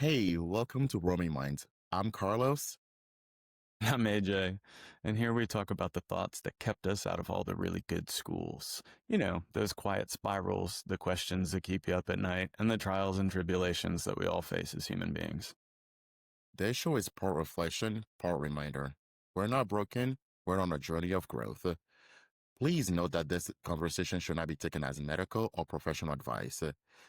Hey, welcome to Roaming Minds. I'm Carlos. I'm AJ, and here we talk about the thoughts that kept us out of all the really good schools. You know, those quiet spirals, the questions that keep you up at night, and the trials and tribulations that we all face as human beings. This show is part reflection, part reminder. We're not broken, we're on a journey of growth. Please note that this conversation should not be taken as medical or professional advice.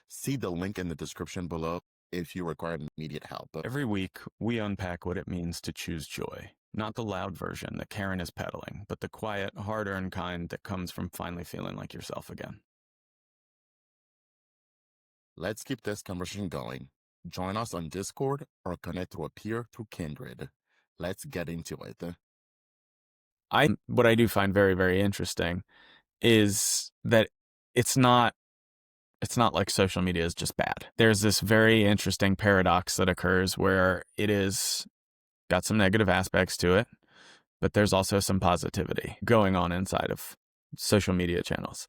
See the link in the description below if you require immediate help. Every week, we unpack what it means to choose joy. Not the loud version that Karen is peddling, but the quiet, hard-earned kind that comes from finally feeling like yourself again. Let's keep this conversation going. Join us on Discord or connect to a peer through Kindred. Let's get into it. What I do find very, very interesting is that it's not it's not like social media is just bad. There's this very interesting paradox that occurs where it is got some negative aspects to it, but there's also some positivity going on inside of social media channels.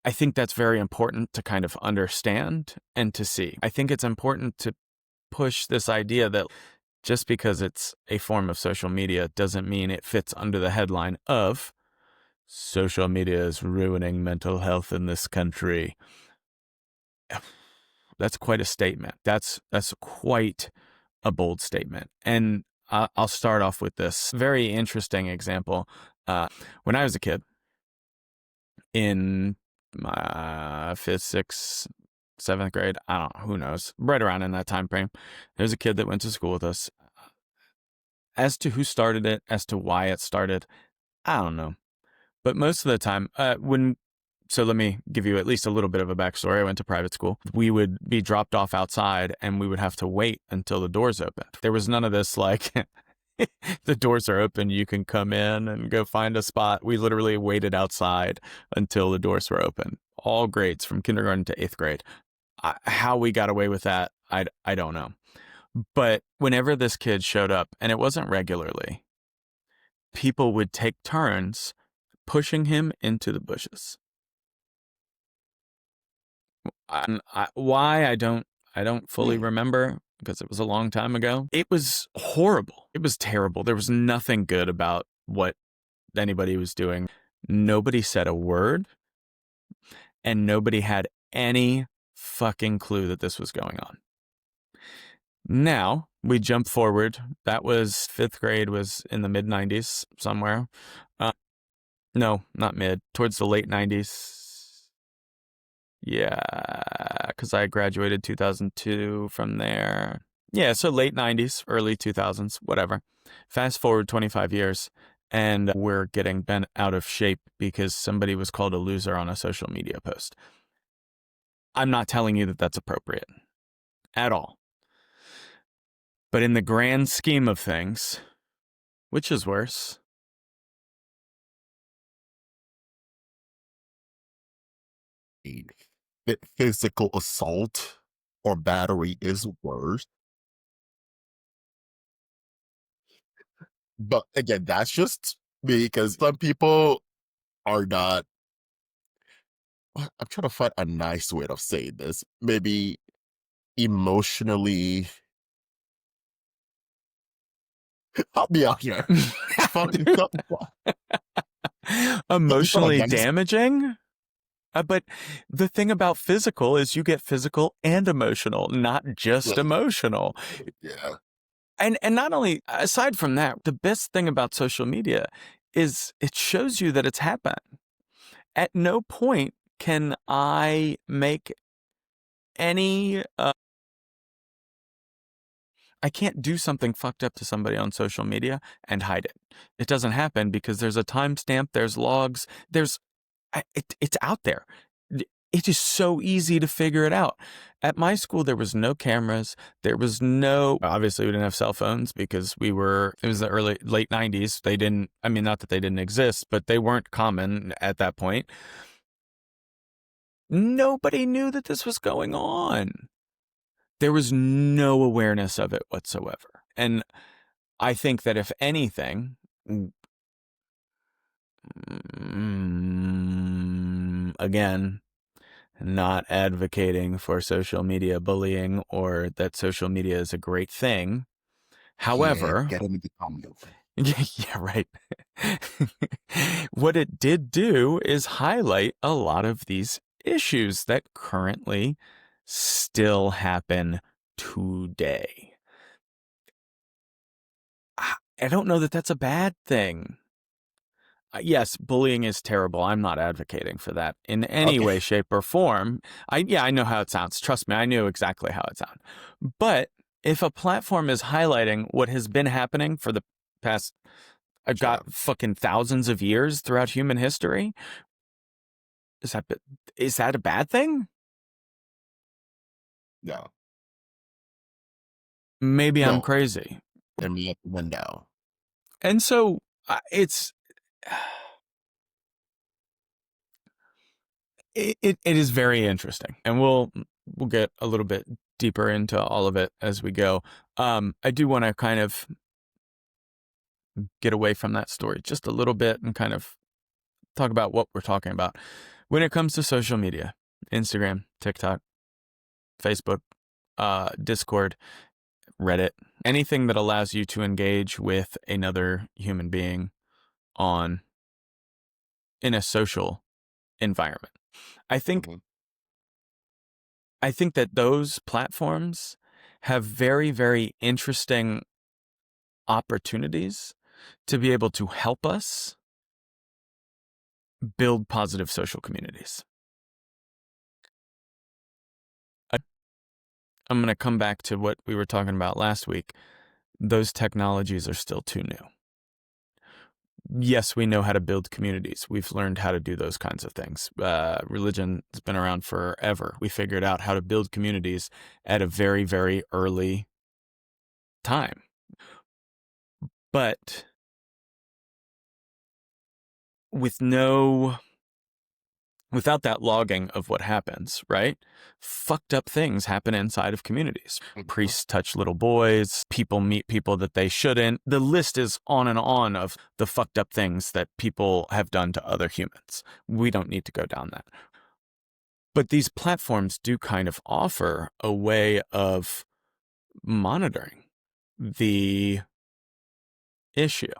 I think that's very important to kind of understand and to see. I think it's important to push this idea that just because it's a form of social media doesn't mean it fits under the headline of social media is ruining mental health in this country. That's quite a statement. That's quite a bold statement. And I'll start off with this very interesting example. When I was a kid, in my fifth, sixth, seventh grade, I don't know, who knows, right around in that time frame, there's a kid that went to school with us. As to who started it, as to why it started, I don't know. But most of the time, so let me give you at least a little bit of a backstory. I went to private school. We would be dropped off outside and we would have to wait until the doors opened. There was none of this like, the doors are open, you can come in and go find a spot. We literally waited outside until the doors were open. All grades from kindergarten to eighth grade. How we got away with that, I don't know. But whenever this kid showed up, and it wasn't regularly, people would take turns pushing him into the bushes. Why I don't fully Hmm. remember because it was a long time ago. It was horrible. It was terrible. There was nothing good about what anybody was doing. Nobody said a word, and nobody had any fucking clue that this was going on. Now we jump forward. That was fifth grade, was in the mid 90s somewhere. No, not mid, towards the late 90s. Yeah, because I graduated 2002 from there. Yeah, so late 90s, early 2000s, whatever. Fast forward 25 years, and we're getting bent out of shape because somebody was called a loser on a social media post. I'm not telling you that that's appropriate at all. But in the grand scheme of things, which is worse? Physical assault or battery is worse. But again, that's just me because some people are not. I'm trying to find a nice way of saying this. Maybe emotionally. Help me out here. Fucking it's not a Emotionally nice. damaging? But the thing about physical is you get physical and emotional, not just emotional. Yeah. And not only, aside from that, the best thing about social media is it shows you that it's happened. At no point can I make any, I can't do something fucked up to somebody on social media and hide it. It doesn't happen because there's a timestamp, there's logs, it's out there. It is so easy to figure it out. At my school, there was no cameras. There was no, obviously, we didn't have cell phones because it was the late 90s. They didn't, I mean, not that they didn't exist, but they weren't common at that point. Nobody knew that this was going on. There was no awareness of it whatsoever. And I think that if anything, again, not advocating for social media bullying or that social media is a great thing. Yeah, However, get him in the comment. yeah, right. What it did do is highlight a lot of these issues that currently still happen today. I don't know that that's a bad thing. Yes, bullying is terrible. I'm not advocating for that in any Okay. way, shape, or form. I know how it sounds. Trust me, I knew exactly how it sounded. But if a platform is highlighting what has been happening for the past, I've Yeah. got fucking thousands of years throughout human history, is that is that a bad thing? Yeah. Maybe I'm No. crazy. I mean, window. And so it's it is very interesting, and we'll get a little bit deeper into all of it as we go. I do want to kind of get away from that story just a little bit and kind of talk about what we're talking about when it comes to social media: Instagram, TikTok, Facebook, Discord, Reddit, anything that allows you to engage with another human being on in a social environment. I think Hmm. I think that those platforms have very, very interesting opportunities to be able to help us build positive social communities. I'm going to come back to what we were talking about last week. Those technologies are still too new. Yes, we know how to build communities. We've learned how to do those kinds of things. Religion has been around forever. We figured out how to build communities at a very, very early time. But with without that logging of what happens, right? Fucked up things happen inside of communities. Hmm. Priests touch little boys, people meet people that they shouldn't. The list is on and on of the fucked up things that people have done to other humans. We don't need to go down that. But these platforms do kind of offer a way of monitoring the issue.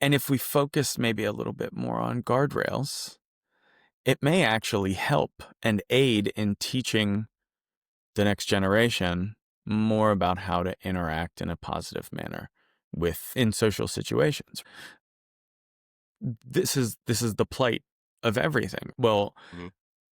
And if we focus maybe a little bit more on guardrails, it may actually help and aid in teaching the next generation more about how to interact in a positive manner in social situations. This is the plight of everything. Well, Hmm.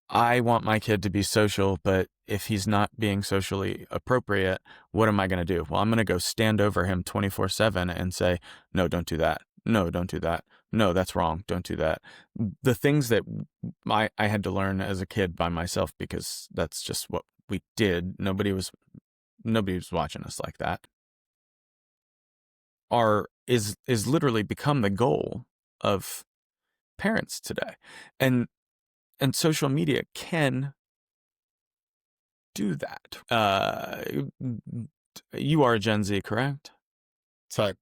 I want my kid to be social, but if he's not being socially appropriate, what am I going to do? Well, I'm going to go stand over him 24/7 and say, no, don't do that. No, don't do that. No, that's wrong. Don't do that. The things that I had to learn as a kid by myself, because that's just what we did. Nobody was watching us like that. Is literally become the goal of parents today. And social media can do that. You are Gen Z, correct?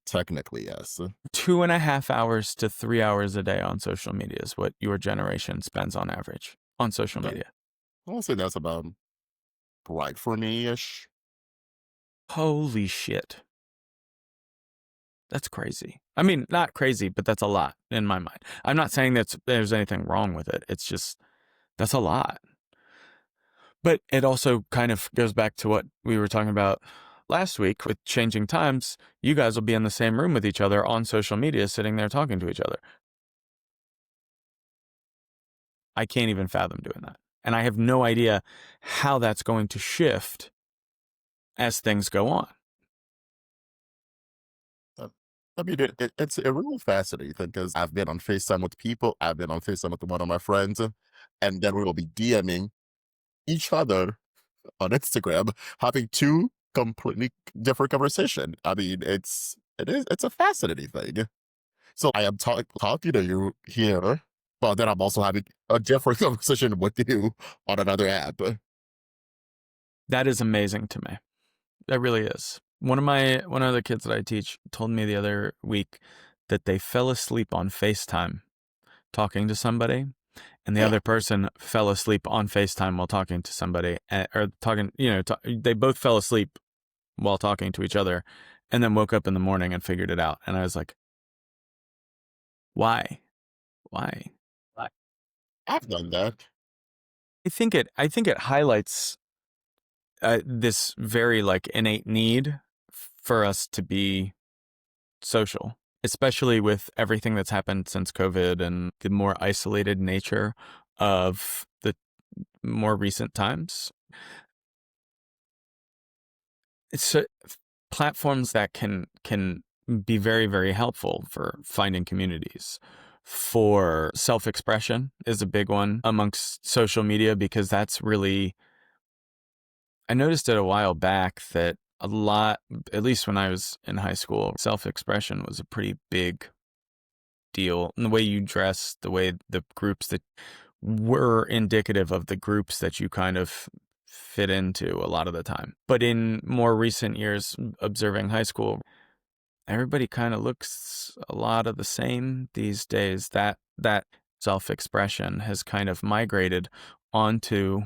Technically, yes. 2.5 hours to 3 hours a day on social media is what your generation spends on average on social Okay. media. I'll say that's about right for me ish. Holy shit. That's crazy. I mean, not crazy, but that's a lot in my mind. I'm not saying that there's anything wrong with it. It's just, that's a lot. But it also kind of goes back to what we were talking about last week with changing times. You guys will be in the same room with each other on social media, sitting there talking to each other. I can't even fathom doing that. And I have no idea how that's going to shift as things go on. Uh, I mean, it's a real fascinating thing because I've been on FaceTime with people. I've been on FaceTime with one of my friends, and then we will be DMing each other on Instagram, having two completely different conversation. I mean, it's a fascinating thing. So I am talking to you here, but then I'm also having a different conversation with you on another app. That is amazing to me. That really is. One of the kids that I teach told me the other week that they fell asleep on FaceTime talking to somebody, and the Yeah. other person fell asleep on FaceTime while talking to somebody, or talking, they both fell asleep while talking to each other, and then woke up in the morning and figured it out. And I was like, why? Why? I've done that. I think it highlights this very like innate need for us to be social, especially with everything that's happened since COVID and the more isolated nature of the more recent times. It's platforms that can be very, very helpful for finding communities. For self-expression is a big one amongst social media, because that's really, I noticed it a while back that a lot, at least when I was in high school, self-expression was a pretty big deal. And the way you dress, the way the groups that were indicative of the groups that you kind of fit into a lot of the time. But in more recent years, observing high school, everybody kind of looks a lot of the same these days. That self-expression has kind of migrated onto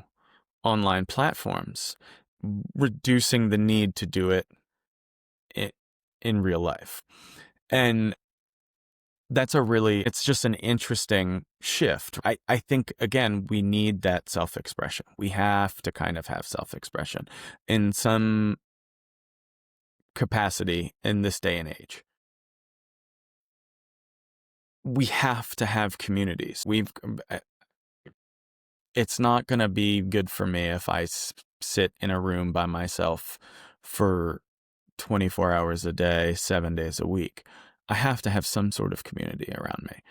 online platforms, reducing the need to do it in real life. And it's just an interesting shift. I think, again, we need that self-expression. We have to kind of have self-expression in some capacity in this day and age. We have to have communities. It's not going to be good for me if I sit in a room by myself for 24 hours a day, 7 days a week. I have to have some sort of community around me.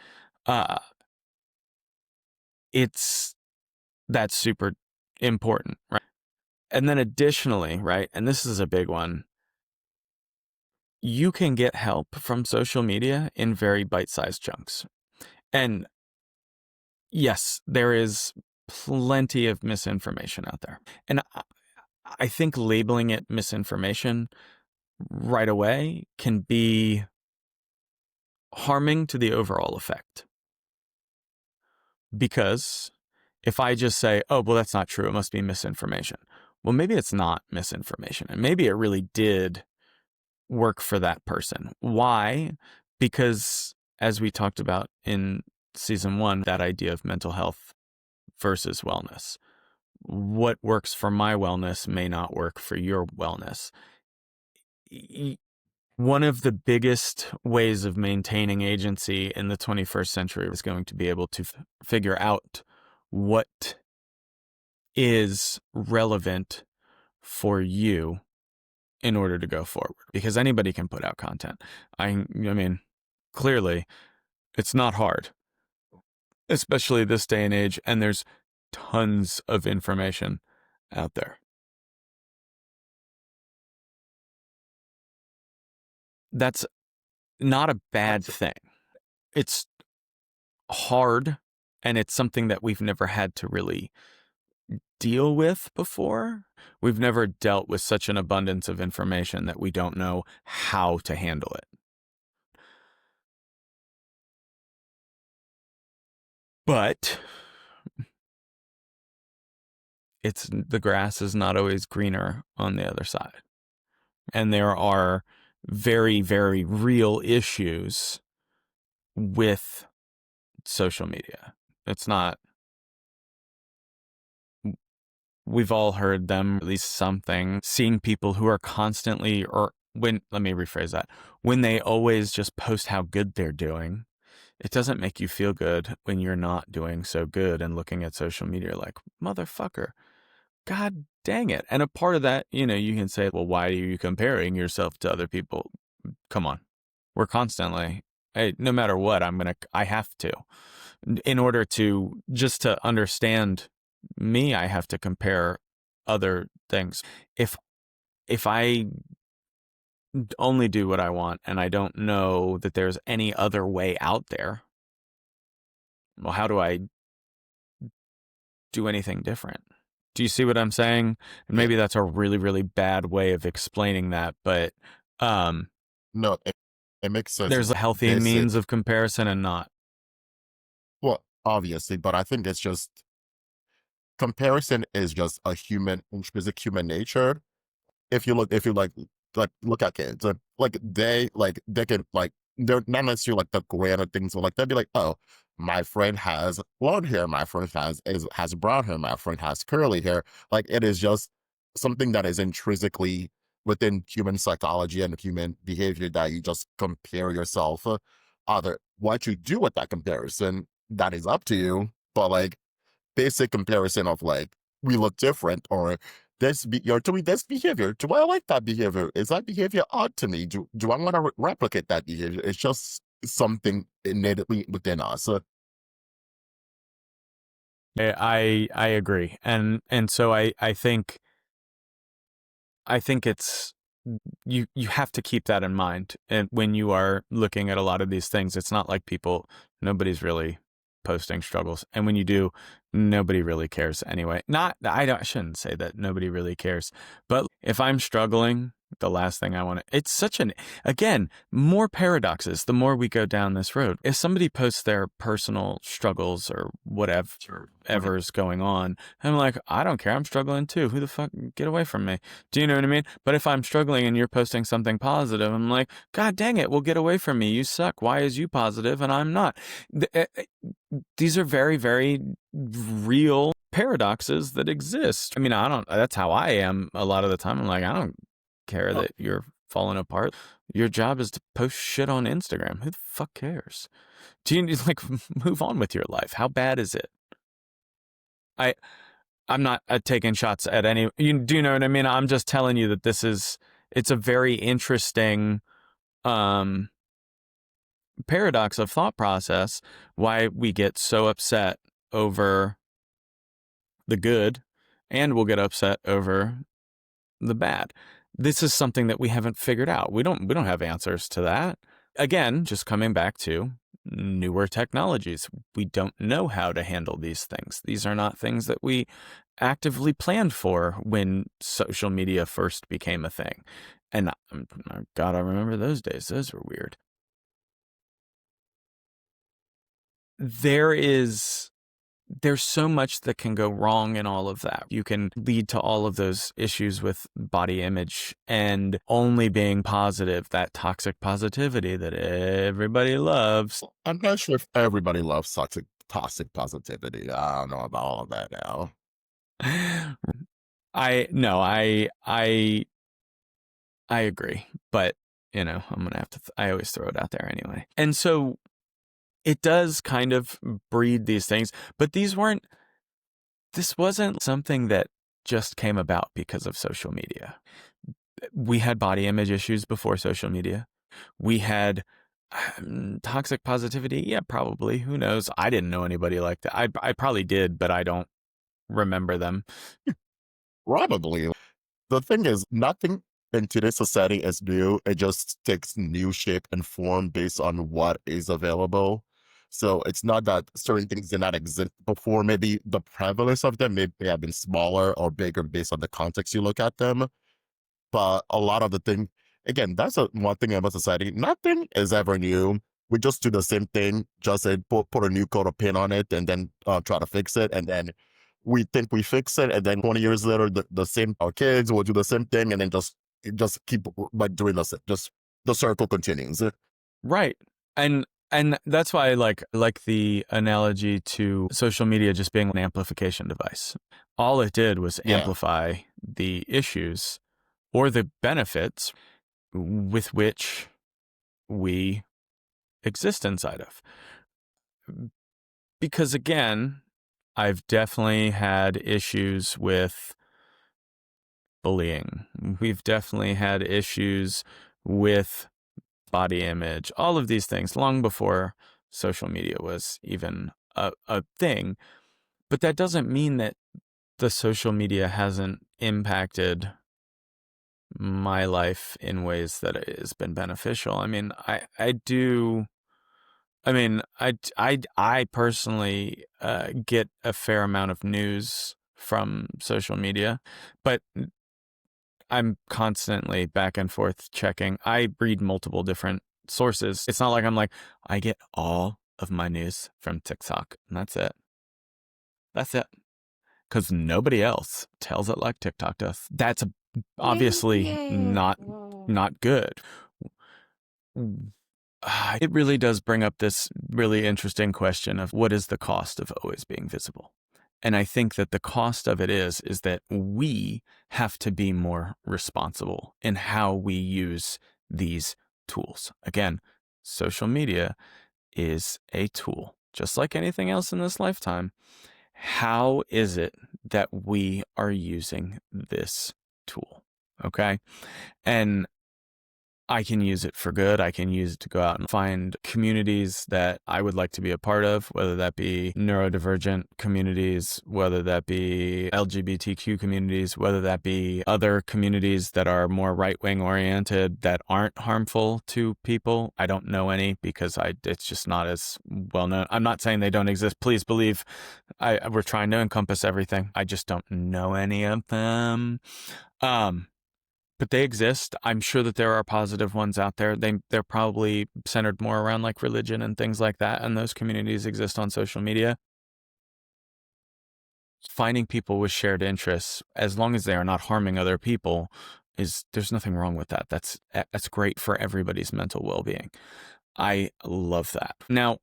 That's super important, right? And then additionally, right, and this is a big one, you can get help from social media in very bite-sized chunks. And yes, there is plenty of misinformation out there. And I think labeling it misinformation right away can be harming to the overall effect. Because if I just say, oh, well, that's not true, it must be misinformation. Well, maybe it's not misinformation, and maybe it really did work for that person. Why? Because, as we talked about in season 1, that idea of mental health versus wellness. What works for my wellness may not work for your wellness. One of the biggest ways of maintaining agency in the 21st century is going to be able to figure out what is relevant for you in order to go forward, because anybody can put out content. I mean, clearly it's not hard, especially this day and age, and there's tons of information out there. That's not a bad thing. It's hard, and it's something that we've never had to really deal with before. We've never dealt with such an abundance of information that we don't know how to handle it. But the grass is not always greener on the other side. And there are very, very real issues with social media. It's not, we've all heard them, at least something, seeing people who are constantly, let me rephrase that, when they always just post how good they're doing. It doesn't make you feel good when you're not doing so good and looking at social media like, motherfucker, God dang it. And a part of that, you can say, well, why are you comparing yourself to other people? Come on. We're constantly, hey, no matter what, I have to. In order to, just to understand me, I have to compare other things. If I only do what I want and I don't know that there's any other way out there, well, how do I do anything different? Do you see what I'm saying? And Yeah. maybe that's a really, really bad way of explaining that, but No, it makes sense. there's a healthy This is, means of comparison and not. well, obviously, but I think it's just comparison is just a human intrinsic human nature. If you like look at kids, they can like they're not necessarily like the grander things, but like they'll be like, oh, my friend has blonde hair, my friend has brown hair, my friend has curly hair. Like it is just something that is intrinsically within human psychology and human behavior that you just compare yourself. Other what you do with that comparison, that is up to you. But like basic comparison of like we look different or you're doing this behavior. Do I like that behavior? Is that behavior odd to me? Do I want to replicate that behavior? It's just something innately within us. I agree, and so I think it's you have to keep that in mind, and when you are looking at a lot of these things, it's not like nobody's really posting struggles, and when you do, nobody really cares anyway. Not I shouldn't say that nobody really cares, but if I'm struggling, the last thing I want to, it's such an, again, more paradoxes the more we go down this road. If somebody posts their personal struggles or whatever ever's going on, I'm like, I don't care, I'm struggling too, who the fuck, get away from me. Do you know what I mean? But if I'm struggling and you're posting something positive, I'm like, god dang it, well, get away from me, you suck, why is you positive and I'm not? These are very, very real paradoxes that exist. I mean, that's how I am a lot of the time. I'm like, I don't care that you're falling apart. Your job is to post shit on Instagram. Who the fuck cares? Do you like move on with your life? How bad is it? I'm not taking shots at any. Do you know what I mean? I'm just telling you that it's a very interesting paradox of thought process. Why we get so upset over the good, and we'll get upset over the bad. This is something that we haven't figured out. We don't have answers to that. Again, just coming back to newer technologies. We don't know how to handle these things. These are not things that we actively planned for when social media first became a thing. And God, I remember those days. Those were weird. There's so much that can go wrong in all of that. You can lead to all of those issues with body image and only being positive, that toxic positivity that everybody loves. I'm not sure if everybody loves toxic positivity. I don't know about all of that now. I agree, but I'm gonna have to. I always throw it out there anyway, and so it does kind of breed these things, but this wasn't something that just came about because of social media. We had body image issues before social media. We had toxic positivity. Yeah, probably. Who knows? I didn't know anybody like that. I probably did, but I don't remember them. Probably. The thing is, nothing in today's society is new. It just takes new shape and form based on what is available. So it's not that certain things did not exist before. Maybe the prevalence of them may have been smaller or bigger based on the context you look at them. But a lot of the thing, again, that's one thing about society. Nothing is ever new. We just do the same thing, just put a new coat of paint on it and then try to fix it. And then we think we fix it. And then 20 years later, the same, our kids will do the same thing and then just keep like doing this. Just the circle continues. Right. And that's why I like the analogy to social media just being an amplification device. All it did was amplify the issues or the benefits with which we exist inside of. Because again, I've definitely had issues with bullying. We've definitely had issues with body image, all of these things long before social media was even a thing. But that doesn't mean that the social media hasn't impacted my life in ways that it has been beneficial. I mean, I do. I mean, I personally get a fair amount of news from social media, but I'm constantly back and forth checking. I read multiple different sources. It's not like I'm like, I get all of my news from TikTok, and that's it. That's it. Because nobody else tells it like TikTok does. That's obviously not good. It really does bring up this really interesting question of what is the cost of always being visible? And I think that the cost of it is that we have to be more responsible in how we use these tools. Again, social media is a tool, just like anything else in this lifetime. How is it that we are using this tool? Okay. And I can use it for good. I can use it to go out and find communities that I would like to be a part of, whether that be neurodivergent communities, whether that be LGBTQ communities, whether that be other communities that are more right-wing oriented that aren't harmful to people. I don't know any because it's just not as well known. I'm not saying they don't exist. Please believe we're trying to encompass everything. I just don't know any of them. But they exist. I'm sure that there are positive ones out there. They're probably centered more around like religion and things like that, and those communities exist on social media. Finding people with shared interests, as long as they are not harming other people, there's nothing wrong with that. That's great for everybody's mental well-being. I love that. Now,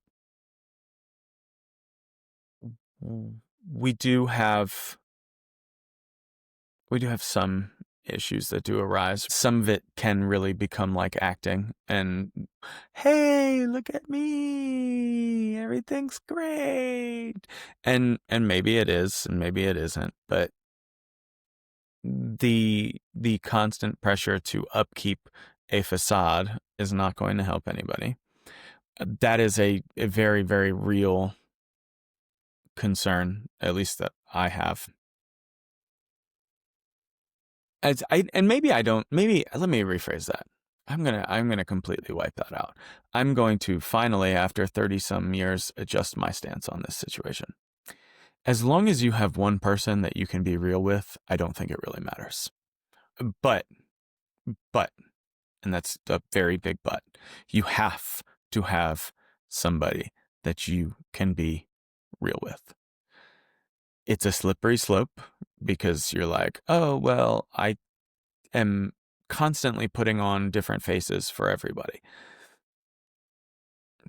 we do have some issues that do arise. Some of it can really become like acting and, hey, look at me, everything's great. And maybe it is, and maybe it isn't, but the constant pressure to upkeep a facade is not going to help anybody. That is a very, very real concern, at least that I have. And maybe I don't, maybe let me rephrase that. I'm gonna completely wipe that out. I'm going to finally, after 30 some years, adjust my stance on this situation. As long as you have one person that you can be real with, I don't think it really matters. But, and that's a very big but, you have to have somebody that you can be real with. It's a slippery slope because you're like, oh, well, I am constantly putting on different faces for everybody.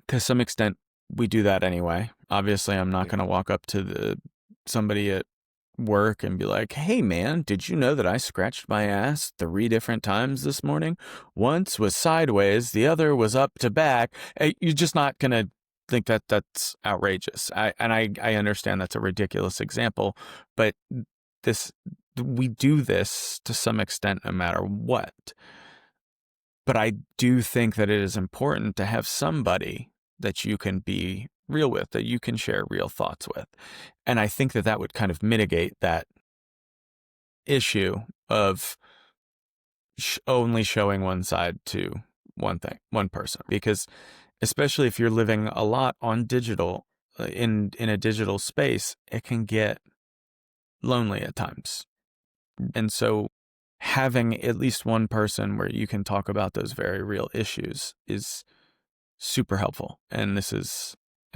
To some extent, we do that anyway. Obviously, I'm not going to walk up to somebody at work and be like, hey, man, did you know that I scratched my ass 3 different times this morning? Once was sideways, the other was up to back. You're just not going to think that that's outrageous. I understand that's a ridiculous example, but we do this to some extent no matter what. But I do think that it is important to have somebody that you can be real with, that you can share real thoughts with. And I think that would kind of mitigate that issue of only showing one side to one person. Because especially if you're living a lot on digital, in a digital space, it can get lonely at times. And so having at least one person where you can talk about those very real issues is super helpful. And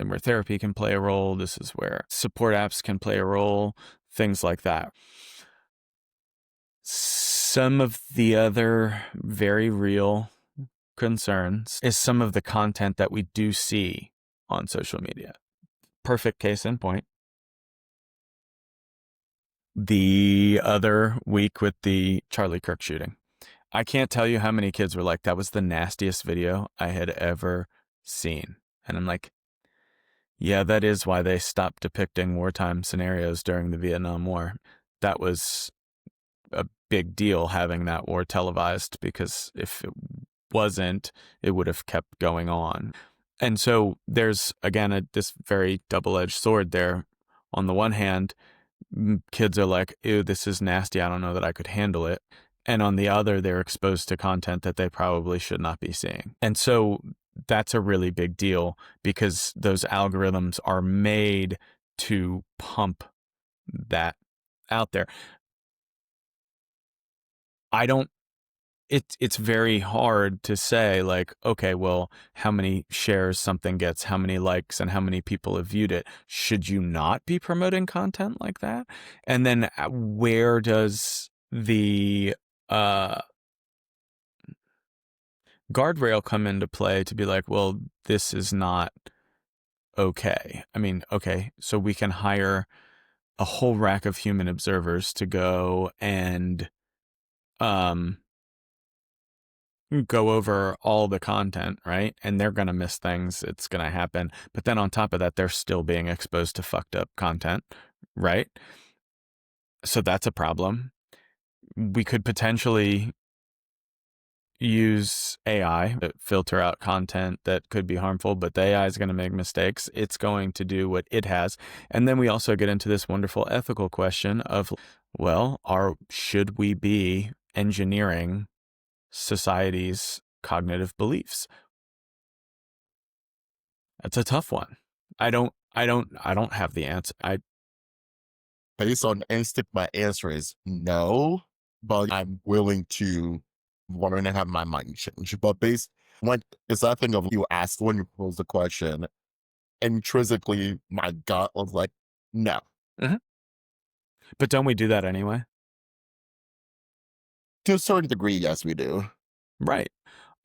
where therapy can play a role. This is where support apps can play a role, things like that. Some of the other very real concerns is some of the content that we do see on social media. Perfect case in point. The other week with the Charlie Kirk shooting. I can't tell you how many kids were like, that was the nastiest video I had ever seen. And I'm like, yeah, that is why they stopped depicting wartime scenarios during the Vietnam War. That was a big deal having that war televised, because if it wasn't, it would have kept going on. And so there's, again, this very double-edged sword there. On the one hand, kids are like, ew, this is nasty. I don't know that I could handle it. And on the other, they're exposed to content that they probably should not be seeing. And so that's a really big deal, because those algorithms are made to pump that out there. I don't it's very hard to say, like, okay, well, how many shares something gets, how many likes, and how many people have viewed it. Should you not be promoting content like that? And then where does the guardrail come into play to be like, well, this is not okay? I mean, okay, so we can hire a whole rack of human observers to go and um go over all the content, right? And they're going to miss things. It's going to happen. But then on top of that, they're still being exposed to fucked up content, right? So that's a problem. We could potentially use AI to filter out content that could be harmful, but the AI is going to make mistakes. It's going to do what it has. And then we also get into this wonderful ethical question of, well, should we be engineering society's cognitive beliefs? That's a tough one. I don't have the answer. Based on instinct, my answer is no, but I'm willing to learn and have my mind change. But based when it's that thing of you asked when you posed the question, intrinsically my gut was like, no. Mhm. But don't we do that anyway? To a certain degree, yes, we do. Right.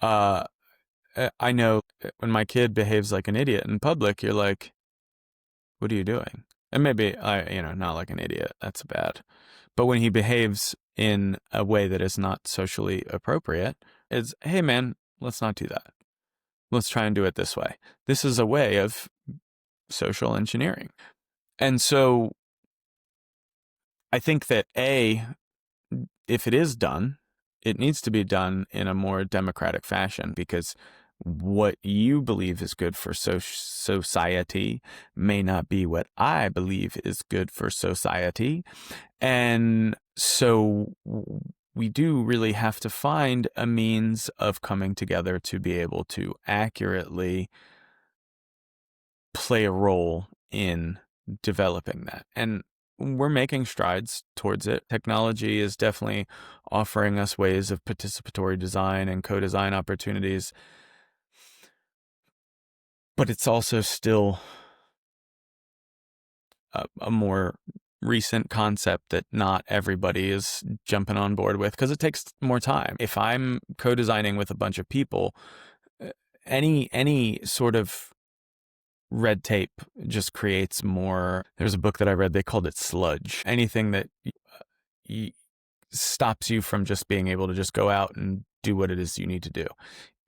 Uh, I know when my kid behaves like an idiot in public, you're like, what are you doing? And maybe not like an idiot. That's bad. But when he behaves in a way that is not socially appropriate, it's, hey man, let's not do that. Let's try and do it this way. This is a way of social engineering. And so I think that if it is done, it needs to be done in a more democratic fashion, because what you believe is good for society may not be what I believe is good for society. And so we do really have to find a means of coming together to be able to accurately play a role in developing that. And we're making strides towards it. Technology is definitely offering us ways of participatory design and co-design opportunities, but it's also still a more recent concept that not everybody is jumping on board with, because it takes more time. If I'm co-designing with a bunch of people, uh, any sort of red tape just creates more. There's a book that I read, they called it sludge. Anything that stops you from just being able to just go out and do what it is you need to do.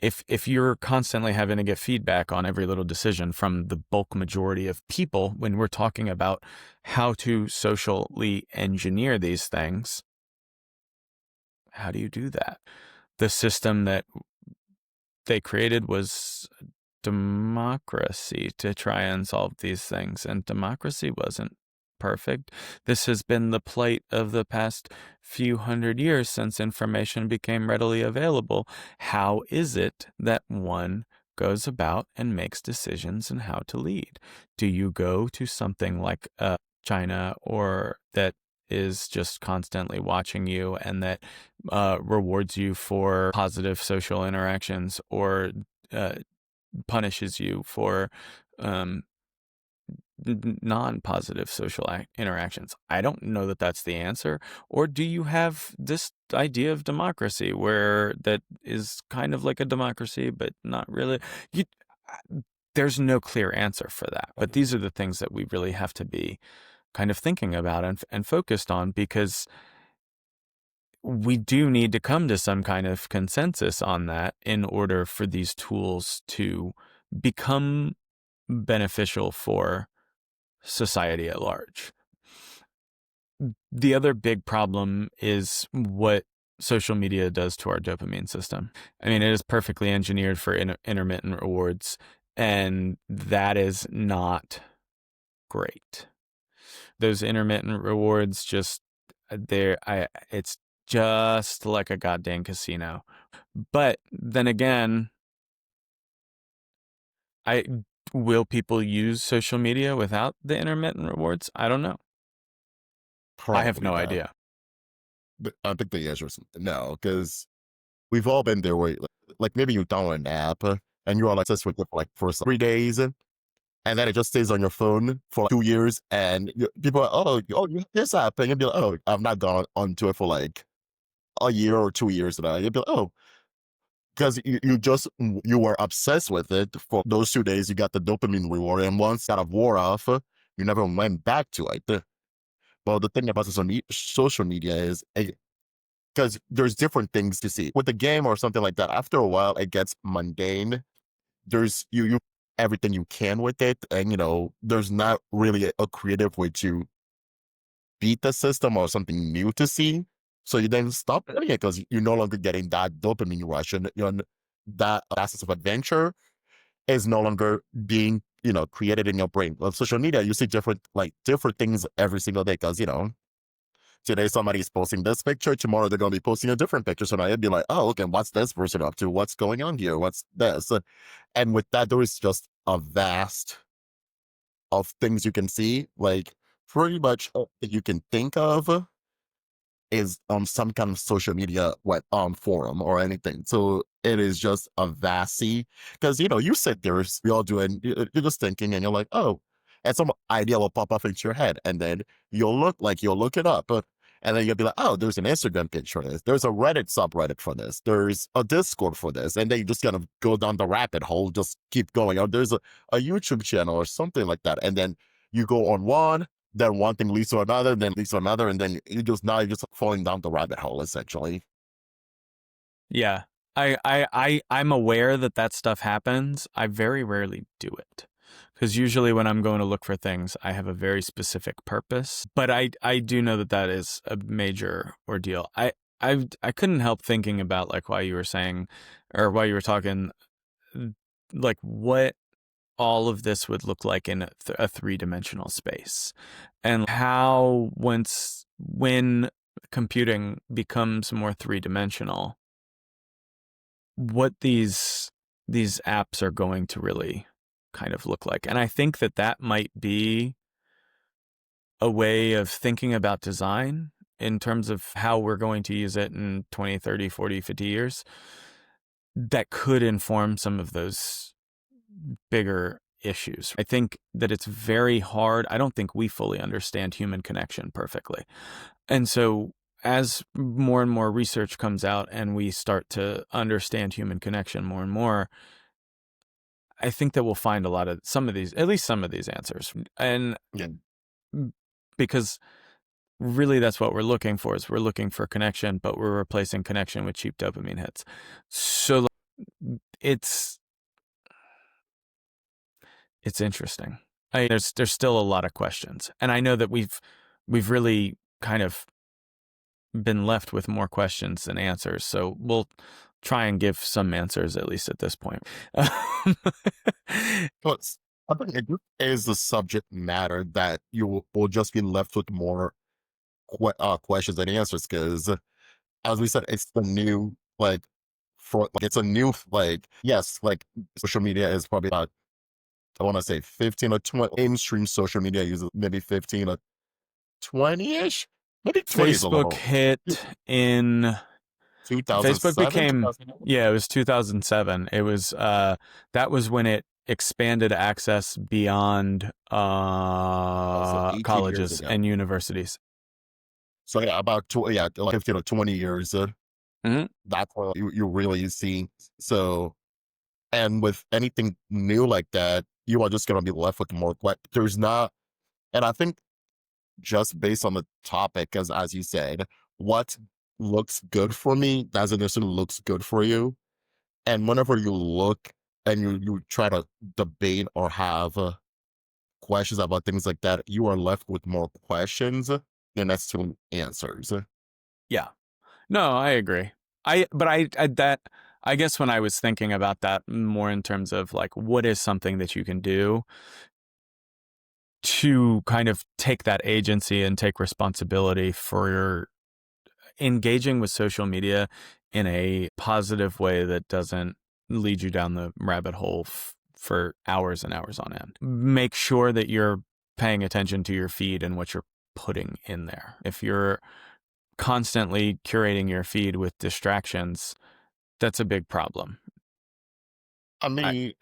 If you're constantly having to get feedback on every little decision from the bulk majority of people, when we're talking about how to socially engineer these things, how do you do that? The system that they created was democracy to try and solve these things, and democracy wasn't perfect. This has been the plight of the past few hundred years since information became readily available. How is it that one goes about and makes decisions in how to lead? Do you go to something like China, or that is just constantly watching you and that rewards you for positive social interactions, or uh, punishes you for um, non-positive social interactions? I don't know that that's the answer. Or do you have this idea of democracy where that is kind of like a democracy, but not really? You, there's no clear answer for that. But these are the things that we really have to be kind of thinking about and focused on, because we do need to come to some kind of consensus on that in order for these tools to become beneficial for society at large. The other big problem is what social media does to our dopamine system. I mean, it is perfectly engineered for intermittent rewards, and that is not great. Those intermittent rewards just it's just like a goddamn casino. But then again, I will people use social media without the intermittent rewards? I don't know. I have Probably no not. idea. But I think the answer is no, because we've all been there where like maybe you download an app and you're on access with it for like for 3 days and then it just stays on your phone for like 2 years and people are, oh, you have this app and you'll be like, oh, I've not gone onto it for like a year or 2 years now. You'll be like, oh, because you were obsessed with it for those 2 days. You got the dopamine reward, and once that wore off, you never went back to it. But the thing about social media is because there's different things to see with the game or something like that. After a while, it gets mundane. There's you everything you can with it, and there's not really a creative way to beat the system or something new to see. So you then stop doing it because you're no longer getting that dopamine rush, and that sense of adventure is no longer being created in your brain. On social media, you see different things every single day because today somebody's posting this picture, tomorrow they're going to be posting a different picture. So now you'd be like, oh, okay, what's this person up to? What's going on here? What's this? And with that, there is just a vast of things you can see, like pretty much that you can think of is on some kind of social media forum or anything. So it is just a vast sea because you sit there, we all do it, and you're just thinking, and you're like, oh, and some idea will pop up into your head, and then you'll look it up, and then you'll be like, oh, there's an Instagram page for this, there's a Reddit subreddit for this, there's a Discord for this, and then you just kind of go down the rabbit hole, just keep going. Or there's a YouTube channel or something like that, and then you go on one, then one thing leads to another, then leads to another, and then you're just falling down the rabbit hole essentially. Yeah. I'm aware that stuff happens. I very rarely do it. Because usually when I'm going to look for things, I have a very specific purpose. But I do know that is a major ordeal. I couldn't help thinking about like why you were saying, or why you were talking, like what all of this would look like in a three-dimensional space, and how when computing becomes more three-dimensional, what these apps are going to really kind of look like. And I think that might be a way of thinking about design in terms of how we're going to use it in 20, 30, 40, 50 years that could inform some of those bigger issues. I think that it's very hard. I don't think we fully understand human connection perfectly. And so as more and more research comes out and we start to understand human connection more and more, I think that we'll find at least some of these answers. And Yeah. because really that's what we're looking for, is we're looking for connection, but we're replacing connection with cheap dopamine hits. So it's interesting. There's still a lot of questions, and I know that we've really kind of been left with more questions than answers. So we'll try and give some answers at least at this point. But I think it is the subject matter that you will just be left with more questions than answers because, as we said, it's the new it's a new yes, like social media is probably about, I want to say 15 or 20 mainstream social media users, maybe 15 or 20-ish. Maybe 20 is a Facebook little. hit in 2007, it was 2007. It was that was when it expanded access beyond so 18 years colleges ago. and universities. So yeah, about like 15 or 20 years. Mhm. That's what you really see. So, and with anything new like that, you are just going to be left with more. There's not, and I think just based on the topic, as you said, what looks good for me doesn't necessarily looks good for you. And whenever you look and you try to debate or have questions about things like that, you are left with more questions than necessarily answers. Yeah. No, I agree. I guess when I was thinking about that more in terms of like what is something that you can do to kind of take that agency and take responsibility for your engaging with social media in a positive way that doesn't lead you down the rabbit hole for hours and hours on end. Make sure that you're paying attention to your feed and what you're putting in there. If you're constantly curating your feed with distractions, That's a big problem. I I, mean,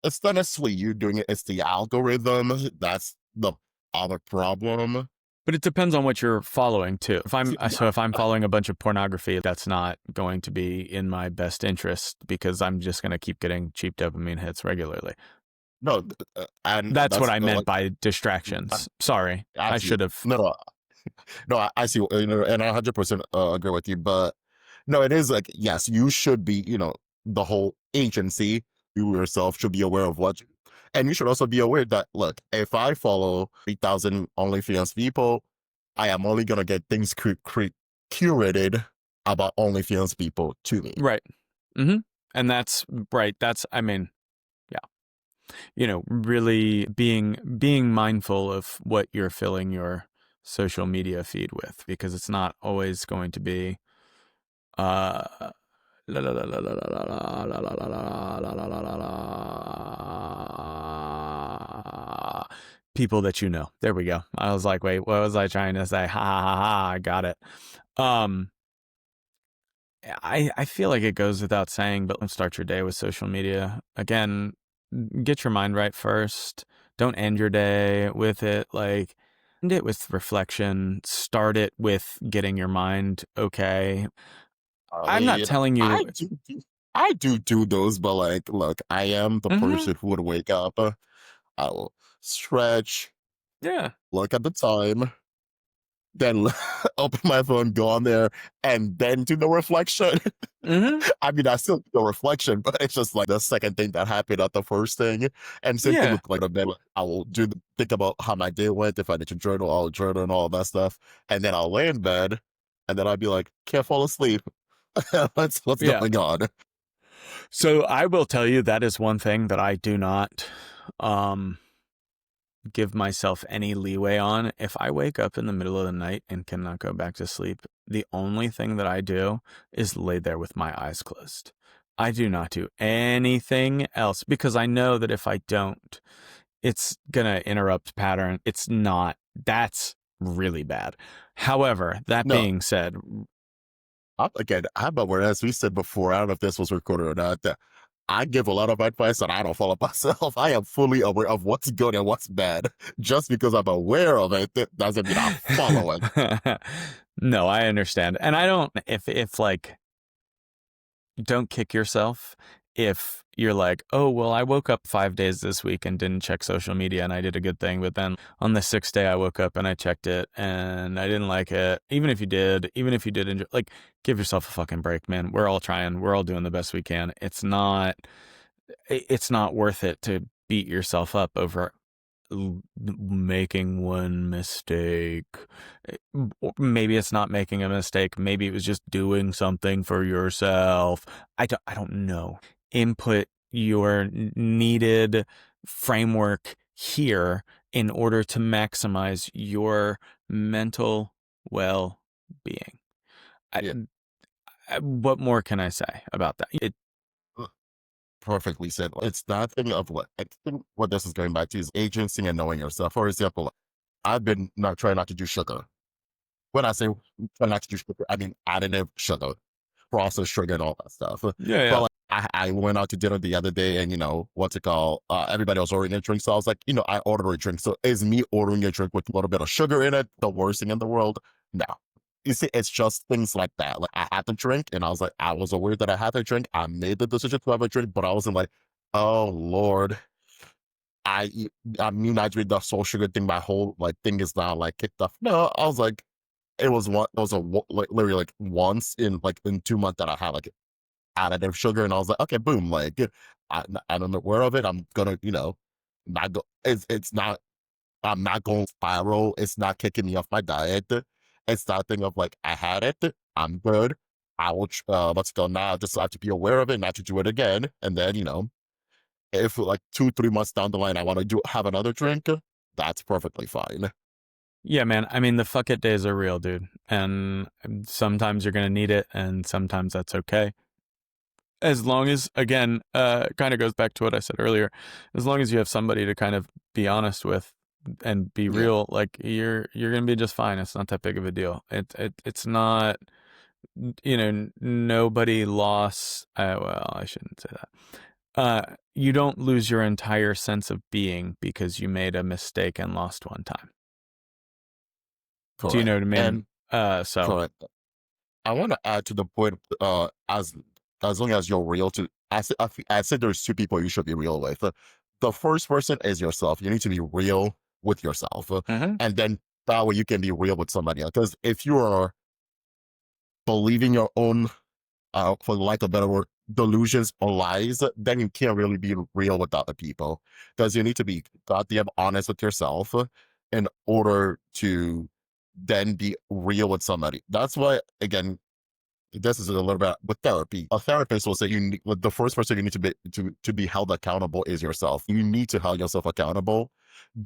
it's not necessarily you doing it, it's the algorithm. That's the other problem. but it depends on what you're following too. If I'm Uh, following a bunch of pornography, that's not going to be in my best interest because I'm just going to keep getting cheap dopamine hits regularly. no, and That's what that's I meant like, by uh, distractions. Sorry, I should absolutely. have. No, no, no, I see, and I 100% agree with you. But no, it is like, yes, you should be, the whole agency, you yourself should be aware of what, and you should also be aware that, look, if I follow 3,000 OnlyFans people, I am only going to get things curated about OnlyFans people to me. Right. Mm-hmm. And that's right. I mean, yeah. Really being mindful of what you're filling your social media feed with, because it's not always going to be uh la, la, la, la, la, la, la, la, la, la, la, la, la, la, people that you know. There we go. I was like, wait, what was I trying to say? Ha ha ha ha, I got it. Um I feel like it goes without saying, but let's start your day with social media. Again, get your mind right first. Don't end your day with it. Like, end it with reflection. Start it with getting your mind okay. I I'm not mean, telling you. I do those, but like, look, I am the Hmm. person who would wake up. I will stretch, Yeah. look at the time, then open my phone, go on there, and then do the reflection. Hmm. I mean, I still do the reflection, but it's just like the second thing that happened, not the first thing. And same thing Yeah. with like the bed. I will think about how my day went. If I need to journal, I'll journal and all that stuff. And then I'll lay in bed, and then I'll be like, can't fall asleep. What's Yeah. going on? So I will tell you that is one thing that I do not um give myself any leeway on. If I wake up in the middle of the night and cannot go back to sleep, the only thing that I do is lay there with my eyes closed. I do not do anything else because I know that if I don't, it's going to interrupt pattern. That's really bad. However, that No, being said, again, I'm aware, as we said before, I don't know if this was recorded or not, that I give a lot of advice that I don't follow myself. I am fully aware of what's good and what's bad. Just because I'm aware of it, that doesn't mean I follow it. no, I understand. And I don't, if like, don't kick yourself if you're like, oh, well, I woke up 5 days this week and didn't check social media and I did a good thing. But then on the sixth day, I woke up and I checked it and I didn't like it. Even if you did, enjoy, like, give yourself a fucking break, man. We're all trying. We're all doing the best we can. It's not worth it to beat yourself up over making one mistake. Maybe it's not making a mistake. Maybe it was just doing something for yourself. I don't know. Input your needed framework here in order to maximize your mental well-being. I, Yeah, what more can I say about that? perfectly said. It's that thing of what I think what this is going back to is agency and knowing yourself. For example, I've been not trying not to do sugar. When I say try not to do sugar, I mean additive sugar, processed sugar, and all that stuff. Yeah, But yeah. like, I went out to dinner the other day, and what's it called? Everybody was ordering a drink, so I was like, I ordered a drink. So is me ordering a drink with a little bit of sugar in it the worst thing in the world? No. You see, it's just things like that. Like I had the drink, and I was like, I was aware that I had the drink. I made the decision to have a drink, but I wasn't like, oh Lord, I I mean I drink the soul sugar thing. My whole like thing is now like kicked off. No, I was like, it was like literally like once in 2 months that I had like additive sugar, and I was like, okay, boom, like I'm aware of it. I'm gonna, not go. It's not. I'm not going spiral. It's not kicking me off my diet. It's that thing of like I had it. I'm good. I will. Let's go now. Just have to be aware of it, not to do it again. And then if like 2 3 months down the line I want to do have another drink, that's perfectly fine. Yeah, man. I mean, the fuck it days are real, dude. And sometimes you're going to need it, and sometimes that's okay. As long as, again, kind of goes back to what I said earlier, as long as you have somebody to kind of be honest with and be Yeah. real, like you're going to be just fine. It's not that big of a deal. It's not. nobody lost. Well, I shouldn't say that. You don't lose your entire sense of being because you made a mistake and lost one time. Do you know Correct. what I mean? And So. correct. I want to add to the point, as long as you're real to, I said there's two people you should be real with. The first person is yourself. You need to be real with yourself. Mhm. And then that way you can be real with somebody else. Because if you are believing your own, for lack of a better word, delusions or lies, then you can't really be real with other people. Because you need to be goddamn honest with yourself in order to then be real with somebody. That's why, again, this is a little bit with therapy. A therapist will say the first person you need to be held accountable is yourself. You need to hold yourself accountable.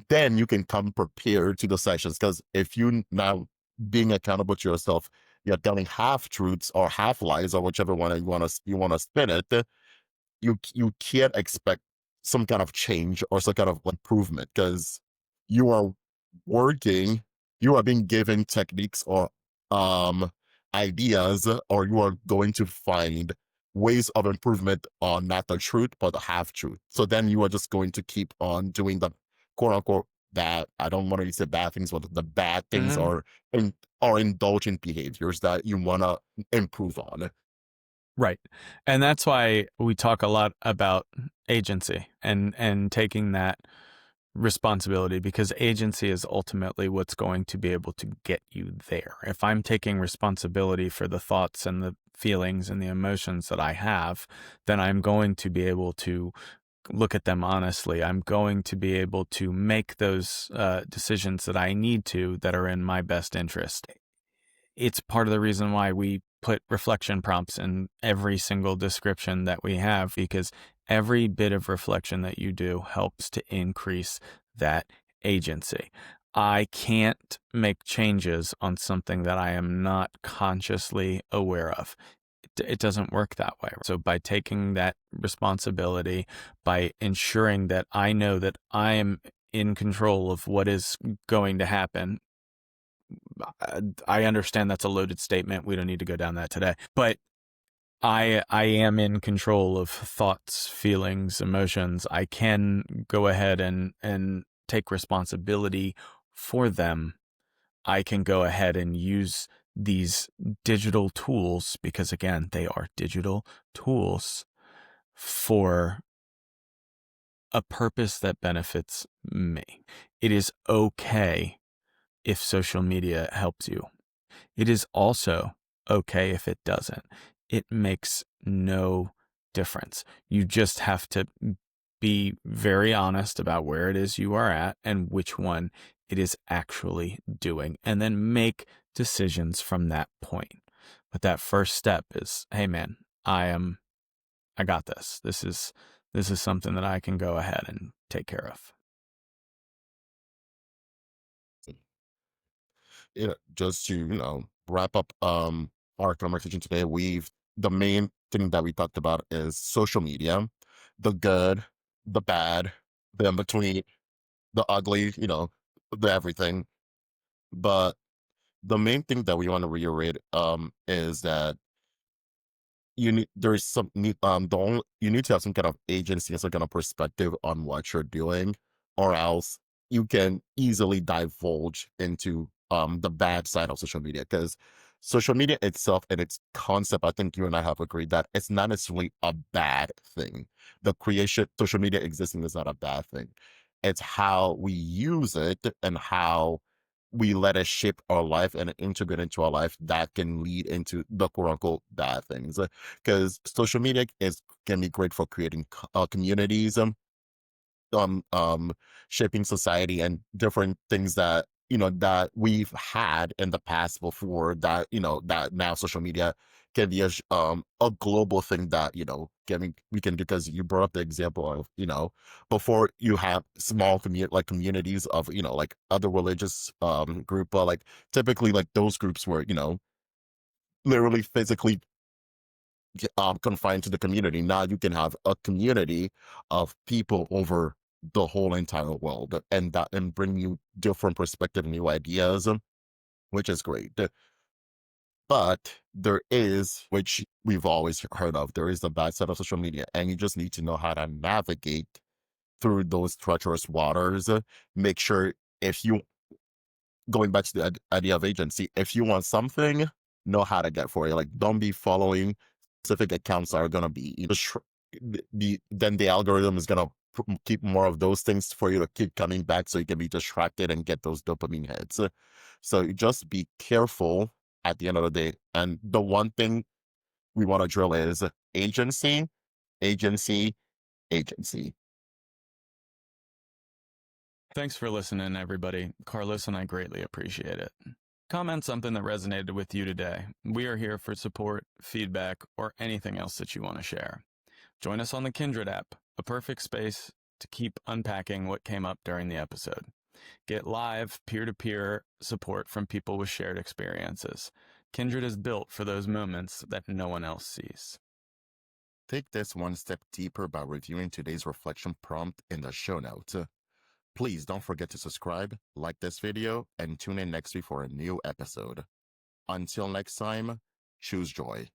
Then you can come prepared to the sessions. Because if you now being accountable to yourself, you're telling half truths or half lies or whichever one you want to spin it, you can't expect some kind of change or some kind of improvement because you are working, you are being given techniques or um ideas, or you are going to find ways of improvement on not the truth but the half truth. So then you are just going to keep on doing the quote unquote bad. I don't want to say bad things, but the bad things Mhm. are indulgent behaviors that you want to improve on. Right. And that's why we talk a lot about agency and taking that responsibility, because agency is ultimately what's going to be able to get you there. If I'm taking responsibility for the thoughts and the feelings and the emotions that I have, then I'm going to be able to look at them honestly. I'm going to be able to make those decisions that I need to that are in my best interest. It's part of the reason why we put reflection prompts in every single description that we have, because every bit of reflection that you do helps to increase that agency. I can't make changes on something that I am not consciously aware of. It doesn't work that way. So by taking that responsibility, by ensuring that I know that I am in control of what is going to happen. I understand that's a loaded statement. We don't need to go down that today. But I am in control of thoughts, feelings, emotions. I can go ahead and take responsibility for them. I can go ahead and use these digital tools, because again, they are digital tools, for a purpose that benefits me. It is okay if social media helps you. It is also okay if it doesn't. It makes no difference. You just have to be very honest about where it is you are at and which one it is actually doing, and then make decisions from that point. But that first step is, hey man, I got this. This is something that I can go ahead and take care of. Just to wrap up our conversation today, the main thing that we talked about is social media, the good, the bad, the in between, the ugly, the everything. But the main thing that we want to reiterate is that you need to have some kind of agency and some kind of perspective on what you're doing, or else you can easily divulge into the bad side of social media. Because social media itself and its concept, I think you and I have agreed that it's not necessarily a bad thing. The creation social media existing is not a bad thing. It's how we use it and how we let it shape our life and integrate into our life that can lead into the quote unquote bad things. Because social media can be great for creating communities, um, um, shaping society and different things that that we've had in the past before, that that now social media can be a global thing that we can do. Because you brought up the example of before you have small communities of like other religious group, but like typically like those groups were literally physically confined to the community. Now you can have a community of people over the whole entire world, and bring you different perspective, new ideas, which is great. But there is, which we've always heard of, there is the bad side of social media, and you just need to know how to navigate through those treacherous waters. Make sure, if you, going back to the idea of agency, if you want something, know how to get for it. Like, don't be following specific accounts that are going to be then the algorithm is going to keep more of those things for you to keep coming back, so you can be distracted and get those dopamine hits. So you just be careful at the end of the day. And the one thing we want to drill is agency, agency, agency. Thanks for listening, everybody. Carlos and I greatly appreciate it. Comment something that resonated with you today. We are here for support, feedback, or anything else that you want to share. Join us on the Kindred app, a perfect space to keep unpacking what came up during the episode. Get live, peer-to-peer support from people with shared experiences. Kindred is built for those moments that no one else sees. Take this one step deeper by reviewing today's reflection prompt in the show notes. Please don't forget to subscribe, like this video, and tune in next week for a new episode. Until next time, choose joy.